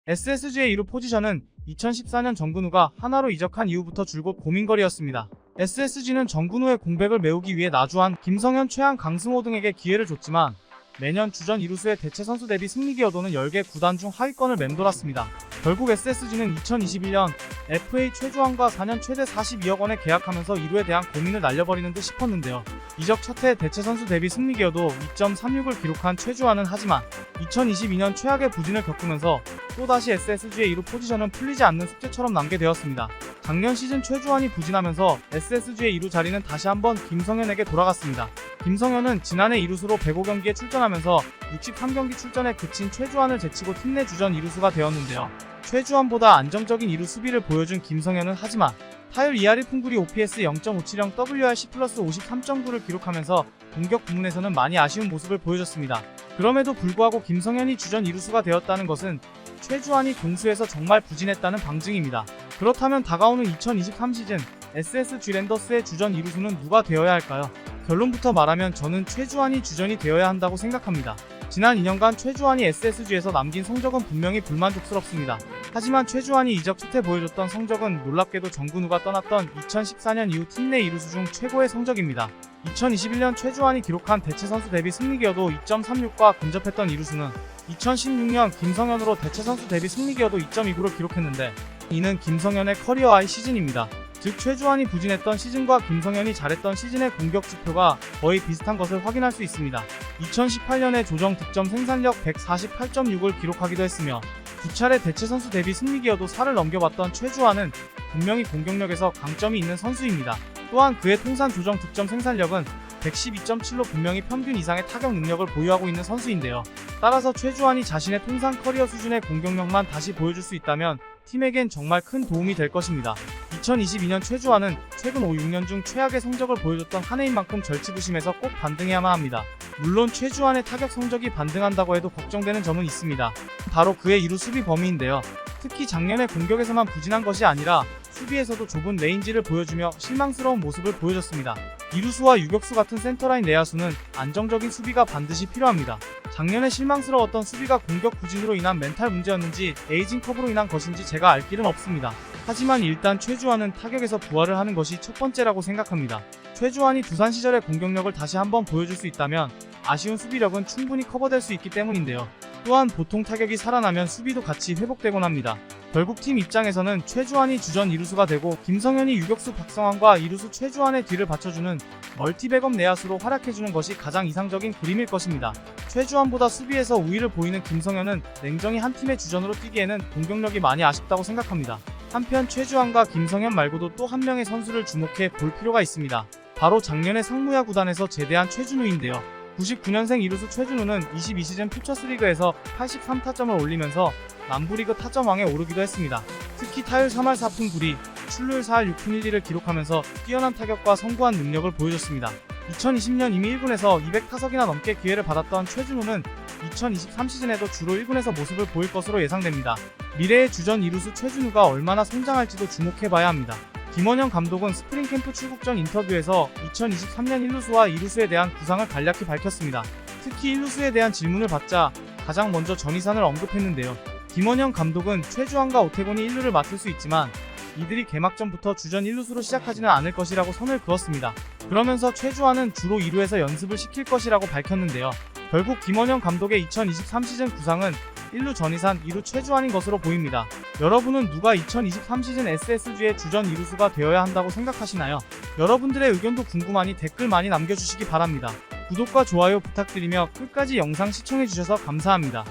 SSG의 2루 포지션은 2014년 정근우가 하나로 이적한 이후부터 줄곧 고민거리였습니다. SSG는 정근우의 공백을 메우기 위해 나주한 김성현, 최한, 강승호 등에게 기회를 줬지만 매년 주전 2루수의 대체 선수 대비 승리 기여도는 10개 구단 중 하위권을 맴돌았습니다. 결국 SSG는 2021년 FA 최주환과 4년 최대 42억 원에 계약하면서 2루에 대한 고민을 날려버리는 듯 싶었는데요. 이적 첫해 대체 선수 대비 승리 기여도 2.36을 기록한 최주환은 하지만 2022년 최악의 부진을 겪으면서 또다시 SSG의 2루 포지션은 풀리지 않는 숙제처럼 남게 되었습니다. 작년 시즌 최주환이 부진하면서 SSG의 2루 자리는 다시 한번 김성현에게 돌아갔습니다. 김성현은 지난해 2루수로 105경기에 출전하면서 63경기 출전에 그친 최주환을 제치고 팀 내 주전 2루수가 되었는데요. 최주환보다 안정적인 2루 수비를 보여준 김성현은 하지만 타율 2할이 풍구리 OPS 0.570 WRC 플러스 53.9를 기록하면서 공격 부문에서는 많이 아쉬운 모습을 보여줬습니다. 그럼에도 불구하고 김성현이 주전 2루수가 되었다는 것은 최주환이 공수에서 정말 부진했다는 방증입니다. 그렇다면 다가오는 2023 시즌 SSG 랜더스의 주전 2루수는 누가 되어야 할까요? 결론부터 말하면 저는 최주환이 주전이 되어야 한다고 생각합니다. 지난 2년간 최주환이 SSG에서 남긴 성적은 분명히 불만족스럽습니다. 하지만 최주환이 이적 첫해 보여줬던 성적은 놀랍게도 정근우가 떠났던 2014년 이후 팀 내 2루수 중 최고의 성적입니다. 2021년 최주환이 기록한 대체 선수 대비 승리 기여도 2.36과 근접했던 2루수는 2016년 김성현으로 대체 선수 대비 승리 기여도 2.29를 기록했는데 이는 김성현의 커리어 하이 시즌입니다. 즉 최주환이 부진했던 시즌과 김성현이 잘했던 시즌의 공격 지표가 거의 비슷한 것을 확인할 수 있습니다. 2018년에 조정 득점 생산력 148.6을 기록하기도 했으며 두 차례 대체 선수 대비 승리 기여도 4를 넘겨봤던 최주환은 분명히 공격력에서 강점이 있는 선수입니다. 또한 그의 통산 조정 득점 생산력은 112.7로 분명히 평균 이상의 타격 능력을 보유하고 있는 선수인데요. 따라서 최주환이 자신의 통산 커리어 수준의 공격력만 다시 보여줄 수 있다면 팀에겐 정말 큰 도움이 될 것입니다. 2022년 최주환은 최근 5, 6년 중 최악의 성적을 보여줬던 한 해인 만큼 절치부심해서 꼭 반등해야만 합니다. 물론 최주환의 타격 성적이 반등한다고 해도 걱정되는 점은 있습니다. 바로 그의 2루 수비 범위인데요. 특히 작년에 공격에서만 부진한 것이 아니라 수비에서도 좁은 레인지를 보여주며 실망스러운 모습을 보여줬습니다. 이루수와 유격수 같은 센터라인 내야수는 안정적인 수비가 반드시 필요합니다. 작년에 실망스러웠던 수비가 공격 부진으로 인한 멘탈 문제였는지 에이징 커브로 인한 것인지 제가 알 길은 없습니다. 하지만 일단 최주환은 타격에서 부활을 하는 것이 첫 번째라고 생각합니다. 최주환이 두산 시절의 공격력을 다시 한번 보여줄 수 있다면 아쉬운 수비력은 충분히 커버될 수 있기 때문인데요. 또한 보통 타격이 살아나면 수비도 같이 회복되곤 합니다. 결국 팀 입장에서는 최주환이 주전 2루수가 되고 김성현이 유격수 박성환과 2루수 최주환의 뒤를 받쳐주는 멀티백업 내야수로 활약해주는 것이 가장 이상적인 그림일 것입니다. 최주환보다 수비에서 우위를 보이는 김성현은 냉정히 한 팀의 주전으로 뛰기에는 공격력이 많이 아쉽다고 생각합니다. 한편 최주환과 김성현 말고도 또 한 명의 선수를 주목해 볼 필요가 있습니다. 바로 작년에 상무야 구단에서 제대한 최준우인데요. 99년생 이루수 최준우는 22시즌 퓨처스리그에서 83타점을 올리면서 남부리그 타점왕에 오르기도 했습니다. 특히 타율 3할 4푼 9리, 출루율 4할 6푼 1리를 기록하면서 뛰어난 타격과 성구한 능력을 보여줬습니다. 2020년 이미 1군에서 200타석이나 넘게 기회를 받았던 최준우는 2023 시즌에도 주로 1군에서 모습을 보일 것으로 예상됩니다. 미래의 주전 이루수 최준우가 얼마나 성장할지도 주목해봐야 합니다. 김원형 감독은 스프링 캠프 출국 전 인터뷰에서 2023년 1루수와 2루수에 대한 구상을 간략히 밝혔습니다. 특히 1루수에 대한 질문을 받자 가장 먼저 전희산을 언급했는데요. 김원형 감독은 최주환과 오태곤이 1루를 맡을 수 있지만 이들이 개막전부터 주전 1루수로 시작하지는 않을 것이라고 선을 그었습니다. 그러면서 최주환은 주로 2루에서 연습을 시킬 것이라고 밝혔는데요. 결국 김원형 감독의 2023 시즌 구상은 1루 전희산, 2루 최주환인 것으로 보입니다. 여러분은 누가 2023 시즌 SSG의 주전 2루수가 되어야 한다고 생각하시나요? 여러분들의 의견도 궁금하니 댓글 많이 남겨주시기 바랍니다. 구독과 좋아요 부탁드리며 끝까지 영상 시청해주셔서 감사합니다.